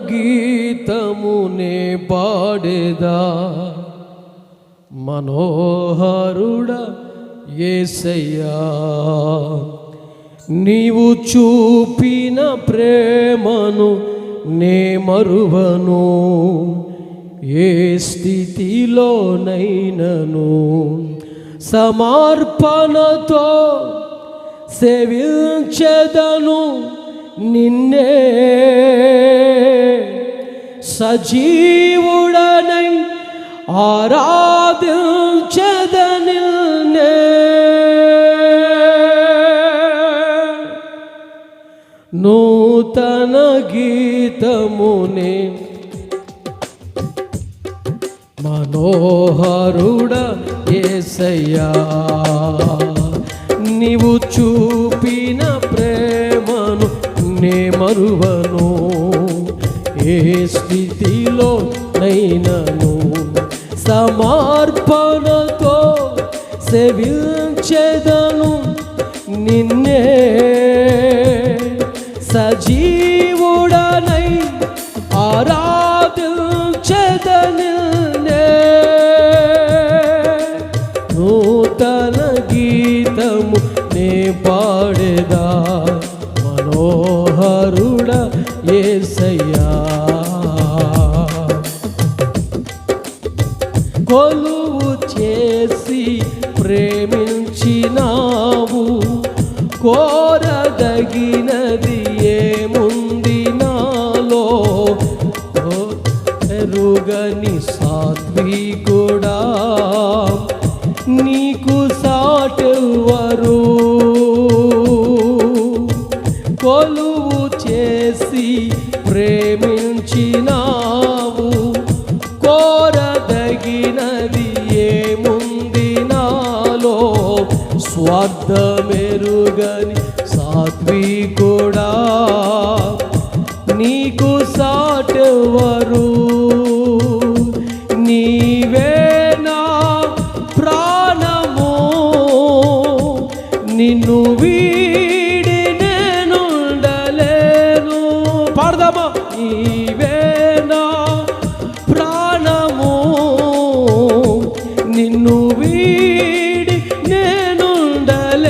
గీతమునే పాడేదా మనోహరుడ యేసయ్యా, నీవు చూపిన ప్రేమను నే మరువను, ఏ స్థితిలోనైనను సమర్పణతో సేవించెదను నిన్నే, సజీవుడనై ఆరాధించెదను నిన్నే. నూతన గీతమునే మనోహరుడ యేసయ్యా, నీవు చూపిన ప్రేమను నే మరువను, ఏ స్థితిలో నైనను సమర్పణతో సేవించెదను నిన్నే, సజీవుడనై ఆరాధించెదను నిన్నే. నూతన గీతము నే పాడేదా మనోహరుడ యేసయ్యా, కొలువు చేసి ప్రేమించినావు, కోరదగినది ఏముంది నాలో, ఎరుగని సాత్వికుడా నీకు సాటెవ్వరు, కొలువు చేసి ప్రేమించినావు, కోరదగినది ఏముంది నాలో, స్వార్థమెరుగని సాత్వికుడా నీకు సాటెవ్వరు, నీవే నా ప్రాణము, నిన్ను వీడి నేనుండలేను. పాడదామా? నీవే నా ప్రాణము, నిన్ను వీడి నేనుండలేను.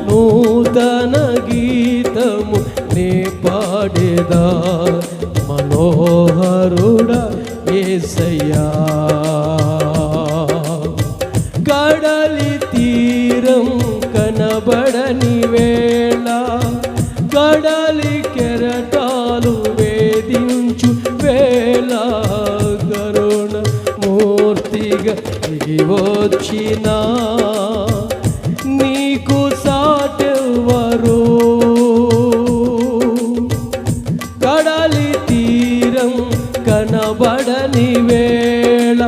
నూతన గీతము నే పాడేదా మనోహరుడ యేసయ్యా, కడలి తీరం కనబడని వేళ, కడలి కెరటాలు వేధించు వేళ, కరుణ మూర్తిగా దిగి వచ్చిన నీకు సాటెవ్వరు, కడలి తీరం కనబడని వేళ,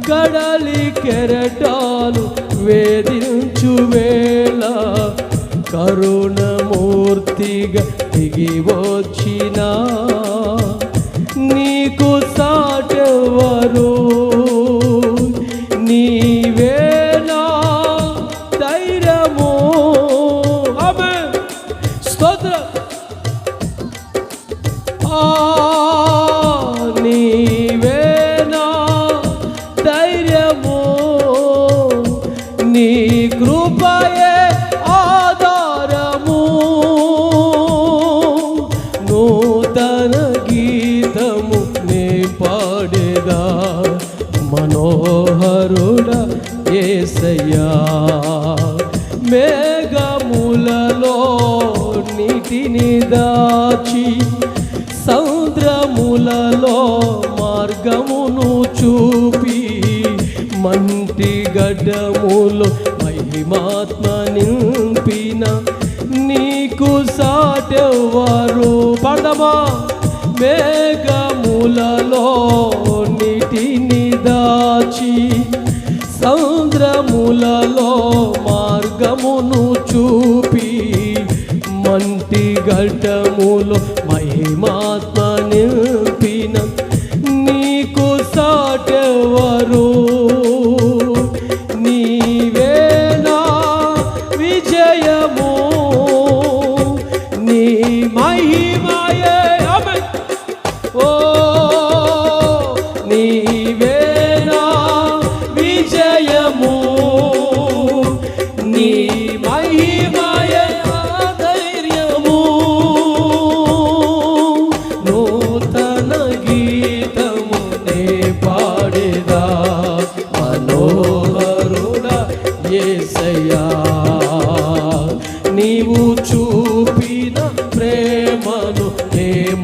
కడలి కెరటాలు వేధించు వేళ, కరుణమూర్తిగా దిగి వచ్చిన నీకు సాటెవ్వరు, నీవే నా ధైర్యము. ఆమేన్. స్తోత్రం. నీవే నా ధైర్యము, నీ కృపయే ఆధారము. నూతన గీతము నే పాడేదా మనోహరుడ యేసయ్యా, మేఘములలో నీటిని దాచి, సముద్రములలో మార్గమును చూపి, మంటి గడ్డములో మహిమాత్మ నింపిన నీకు సాటెవ్వరు. పాడదామా? మేఘములలో నీటిని దాచి, సముద్రములలో మార్గమును చూపి, మంటి గడ్డములో మహిమాత్మ నింపిన నీకు సాటెవ్వరు, నీవే నా విజయము, నీ మహిమ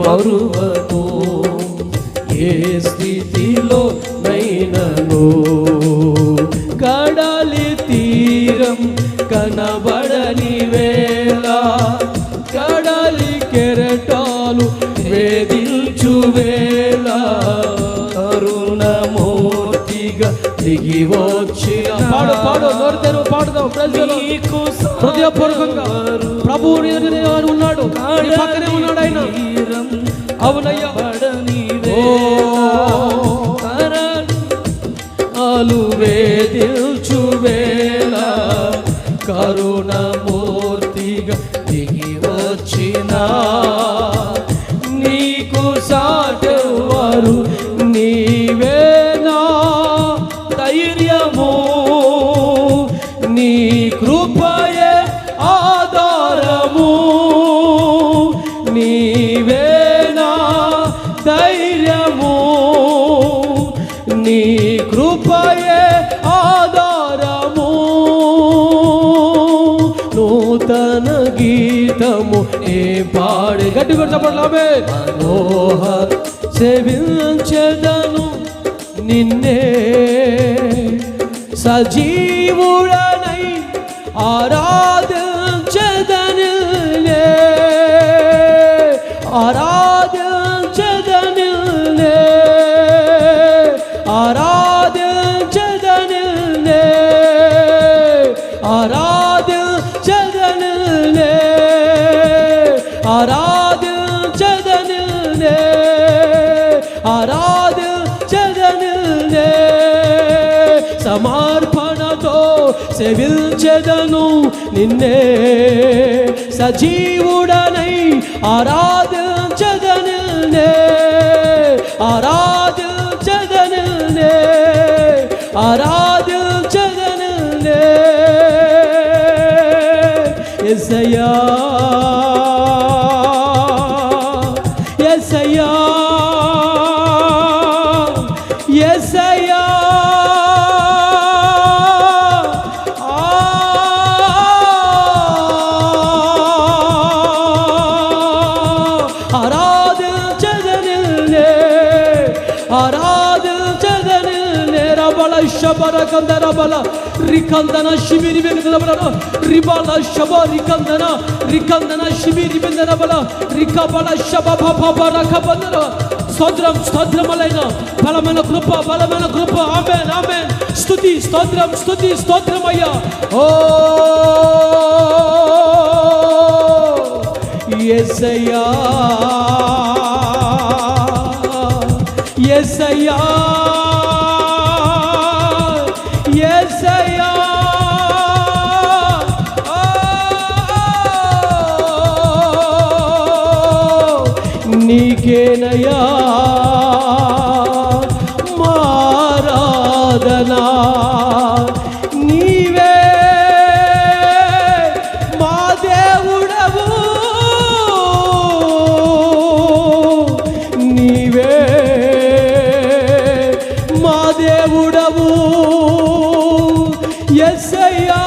మరువను, ఏ స్థితిలో నైనను. కడలి తీరం కనబడని వేళ, కడలి కెరటాలు వేధించు వేళ, కరుణమూర్తిగా దిగి వచ్చిన. పాడు పాడు, నోరు తెరువు, పాడుదాం ప్రజలు హృదయపూర్వకంగా. ప్రభువు ఉన్నాడు, నీ పక్కనే ఉన్నాడు ఆయన. అవునయ్యా, కరుణాలు వేధించు వేళ, కరుణమూర్తిగా దిగి వచ్చిన. నీకు సాటెవరు, నీవేనా ధైర్యము, నీ కృపయే ఆధారము, నీవేనా ధైర్యము, నీ కృపయే ఆధారము. నూతన గీతము ఏ పాడే, గట్టి కూడా చెప్పండి. మోహ సేవించెదను నిన్నే, సజీవుడనై ఆరాధించెదనిలే, ఆరాధించెదనిలే, ఆరాధించెదనిలే, ఆరాధించెదనిలే, ఆరాధించెదనిలే, ఆరాధించెదనిలే. సమర్పణతో సేవించెదను నిన్నే, సజీవుడనై ఆరాధించెదనిలే, ఆరాధించెదనిలే, ఆరాధించెదనిలే. యేసయ్యా, యేసయ్యా, యేసయ్యా, ఆరాధించెదనిలే, ఆరాధించెదనిలే. రబల శబర కందర బల రికందన శిబిరి వెందన బల రిబల శబ రికందన రికందన శిబిరి వెందన బల రికబల శబ భబ రకబందన. స్తోత్రం, స్తోత్రములైన బలమైన కృప, బలమైన కృప. ఆమేన్, ఆమేన్. స్తుతి, స్తోత్రం, స్తుతి, స్తోత్రమయ్యా. ఓ యేసయ్యా, యేసయ్యా, యేసయ్యా. నీకేనయ్యా మారాధనా, నీవే మా దేవుడవు, నీవే మా దేవుడవు. యేసయ్యా,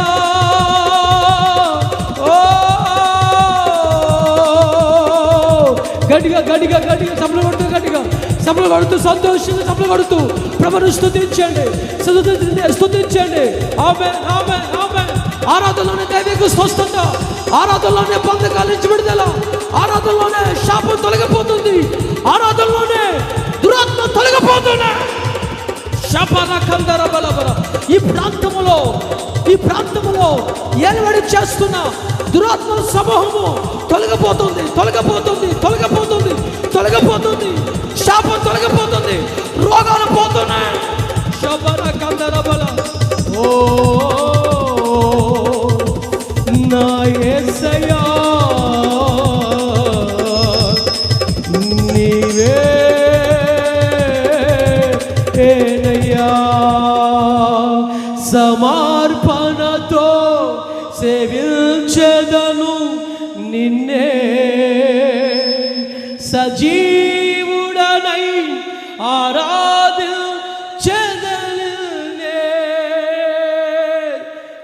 గట్టిగా గట్టిగా గట్టిగా సభలు కొడుతూ, గట్టిగా సభలు కొడుతూ, సంతోషంగా సభలు కొడుతూ ప్రభువును స్తుతించండి, స్తుతించండి. ఆమేన్, ఆమేన్, ఆమేన్. ఆరాధనలోనే దైవిక స్వస్థత, ఆరాధనలోనే బంధకాల నుంచి విడుదల, ఆరాధనలోనే శాపం తొలగిపోతుంది, ఆరాధనలోనే దురాత్మ తొలగిపోతుంది. శపన కందర బలబల. ఈ ప్రాంతములో ఏలబడి చేస్తున్న దురాత్మ సమూహము తొలగిపోతుంది, తొలగిపోతుంది, తొలగిపోతుంది, తొలగిపోతుంది. శాపం తొలగిపోతుంది, రోగాలు పోతున్నాయి. శబర కందర బల. ఓ నా యేసయ్యా, నీవే ఏనయ్యా. సమర్పణతో సేవించెదను నిన్నే, సజీవుడనై ఆరాధించెదనిలే.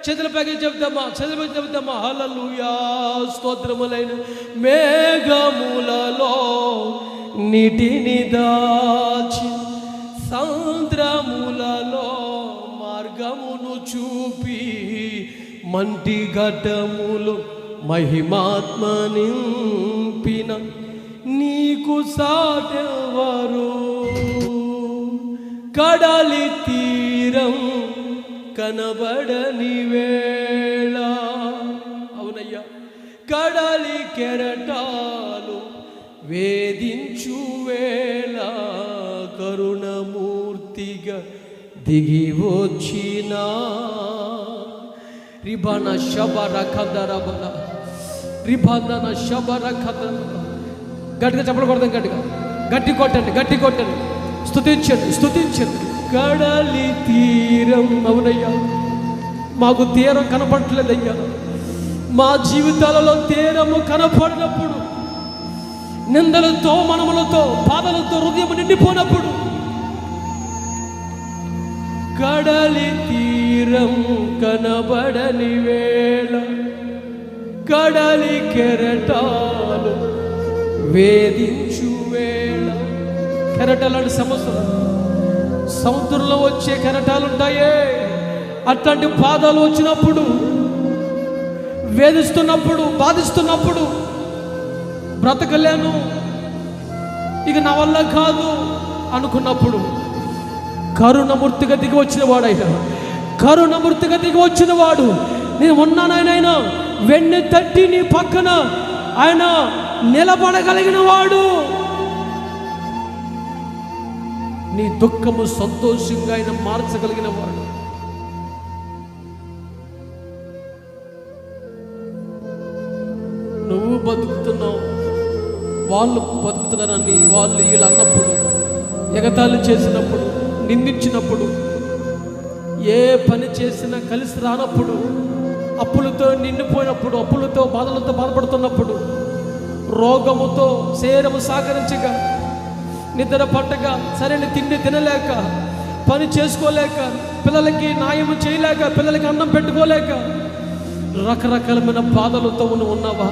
చేతులపైకి చెప్తామా, చేతులపైకి చెప్తామా. హల్లెలూయా, స్తోత్రములైన. మేఘములలో నీటిని దాచి సముద్రములలో మార్గమును చూపి మంటి ఘటములు మహిమాత్మ నింపిన నీకు సాటెవరు? కడలి తీరం కనబడని వేళ, అవునయ్యా, కడలి కెరటాలు వేధించు వేళ కరుణమూర్తిగా దిగి వచ్చిన రిబన శబర కదరబల రిబంధన శబర కదర. గట్టిగా చెప్పలు కొడతాం, గట్టిగా గట్టి కొట్టండి, గట్టి కొట్టండి, స్తుతించండి, స్తుతించండి. కడలి తీరం, అవునయ్యా, మాకు తీరం కనపడట్లేదయ్యా. మా జీవితాలలో తీరము కనపడినప్పుడు, నిందలతో మనములతో బాధలతో హృదయం నిండిపోయినప్పుడు, కడలి తీరం కనబడని వేళ కడలి కెరటాలు వేధించు వేళ. కెరటాలని సమస్యలు, సముద్రంలో వచ్చే కెరటాలు ఉంటాయే, అట్లాంటి బాధలు వచ్చినప్పుడు, వేధిస్తున్నప్పుడు, బాధిస్తున్నప్పుడు, బ్రతకలేను, ఇక నా వల్ల కాదు అనుకున్నప్పుడు కరుణమూర్తిగా దిగి వచ్చిన వాడు ఆయన, కరుణమూర్తిగా దిగి వచ్చిన వాడు. నేను ఉన్నానైనా వెన్నె తట్టి నీ పక్కన ఆయన నిలబడగలిగిన వాడు. నీ దుఃఖము సంతోషంగా ఆయన మార్చగలిగిన వాడు. నువ్వు బతుకుతున్నావు, వాళ్ళు బతుకుతున్నారని వాళ్ళు వీళ్ళు అన్నప్పుడు, ఎగతాళి చేసినప్పుడు, నిందించినప్పుడు, ఏ పని చేసినా కలిసి రానప్పుడు, అప్పులతో నిండిపోయినప్పుడు, అప్పులతో బాధలతో బాధపడుతున్నప్పుడు, రోగముతో శరీరము సహకరించక, నిద్ర పట్టక, సరైన తిండి తినలేక, పని చేసుకోలేక, పిల్లలకి న్యాయం చేయలేక, పిల్లలకి అన్నం పెట్టుకోలేక, రకరకాలమైన బాధలతో ఉన్నావా?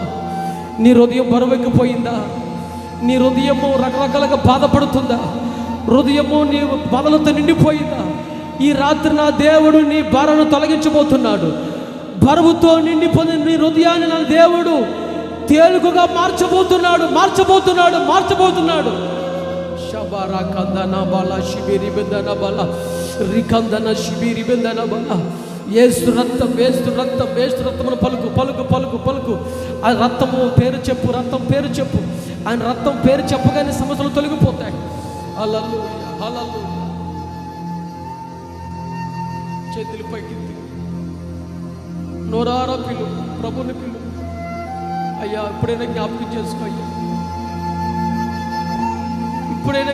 నీ హృదయం బరువెక్కిపోయిందా? నీ హృదయము రకరకాలుగా బాధపడుతుందా? హృదయము నీ బాధలతో నిండిపోయిందా? ఈ రాత్రి నా దేవుడు నీ భారాన్ని తొలగించబోతున్నాడు. బరువుతో నిండిపోయిన నీ హృదయాన్ని నా దేవుడు తేలికగా మార్చబోతున్నాడు, మార్చబోతున్నాడు, మార్చబోతున్నాడు. శబరా కందన బల శిబిరి బెందన బల రికందన శిబిరి బెందన బల. యేసు రక్తం, యేసు రక్తం, యేసు రక్తమును పలుకు, పలుకు, పలుకు, పలుకు. ఆ రక్తము పేరు చెప్పు, రక్తం పేరు చెప్పు. ఆయన రక్తం పేరు చెప్పగానే సమస్యలు తొలగిపోతాయి. హల్లెలూయా, హల్లెలూయా. చేతులు పైకి నోరారా పిలు, ప్రభుని పిలు. అయ్యా, ఇప్పుడైనా జ్ఞాపకం చేసుకో అయ్యా, ఇప్పుడైనా